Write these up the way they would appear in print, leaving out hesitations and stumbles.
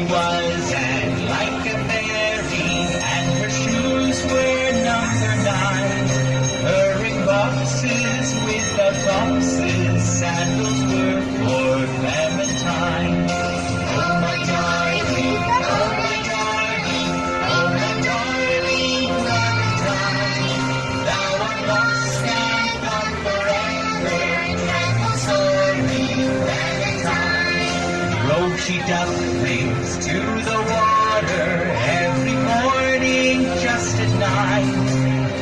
she was, and like a fairy, and her shoes were number 9. Her ring boxes with the foxes, sandals were for Clementine. Oh my darling, oh my darling, oh my darling Clementine, thou art lost and gone forever, dreadful sorry Clementine. Rode she ducklings to the water every morning just at 9.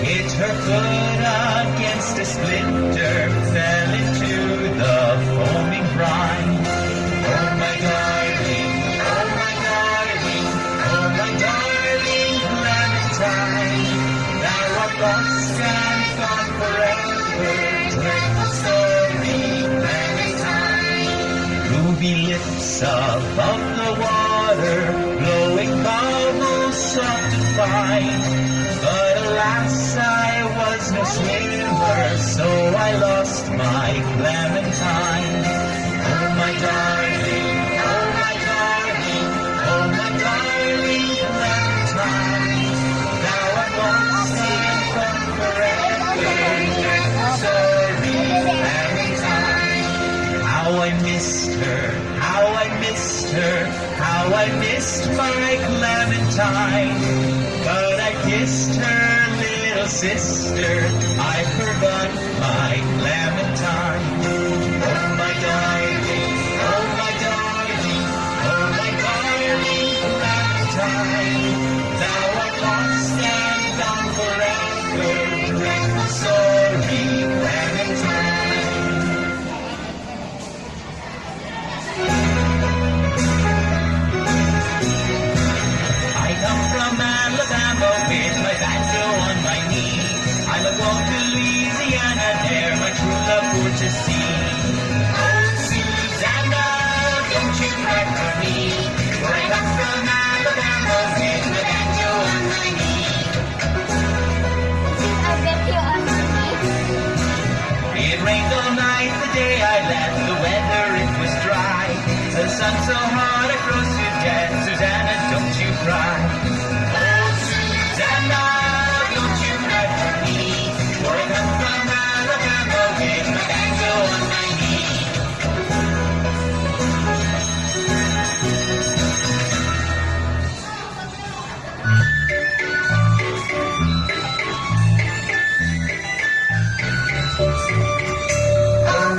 Hit her foot against a splinter, fell into the foaming brine. Oh my darling, oh my darling, oh my darling Clementine, thou art lost and gone forever, dreadful story Clementine. Ruby lips above the water, glowing bubbles soft and fine. But alas, I was no swimmer, so I lost my Clementine. Oh my darling, oh my darling, oh my darling Clementine, thou art lost and gone forever, sorry Clementine. How I missed her, how I missed her, how I missed my Clementine. But I kissed her little sister, I forgot my Clementine. Oh my darling, oh my darling, oh my darling Clementine, thou art lost and gone forever, dreadful sorry Clementine. I come from Alabama with my banjo on my knee. I'm a going to Louisiana, there my true love for to see. Oh, Susanna, don't you cry for me, for I come from Alabama with my banjo on my knee. I bet you on my knee. It rained all night the day I left, the weather it was dry. The sun so hot I froze to death, Susanna, don't you cry. Oh, Susanna, don't you cry for me, for I come from Alabama with my banjo on my knee. Oh,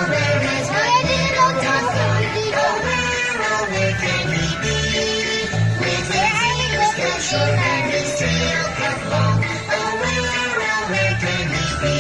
where is my little Tommy? Oh, where can he be? With his ears that short and his tail cut long. Oh, where can he be?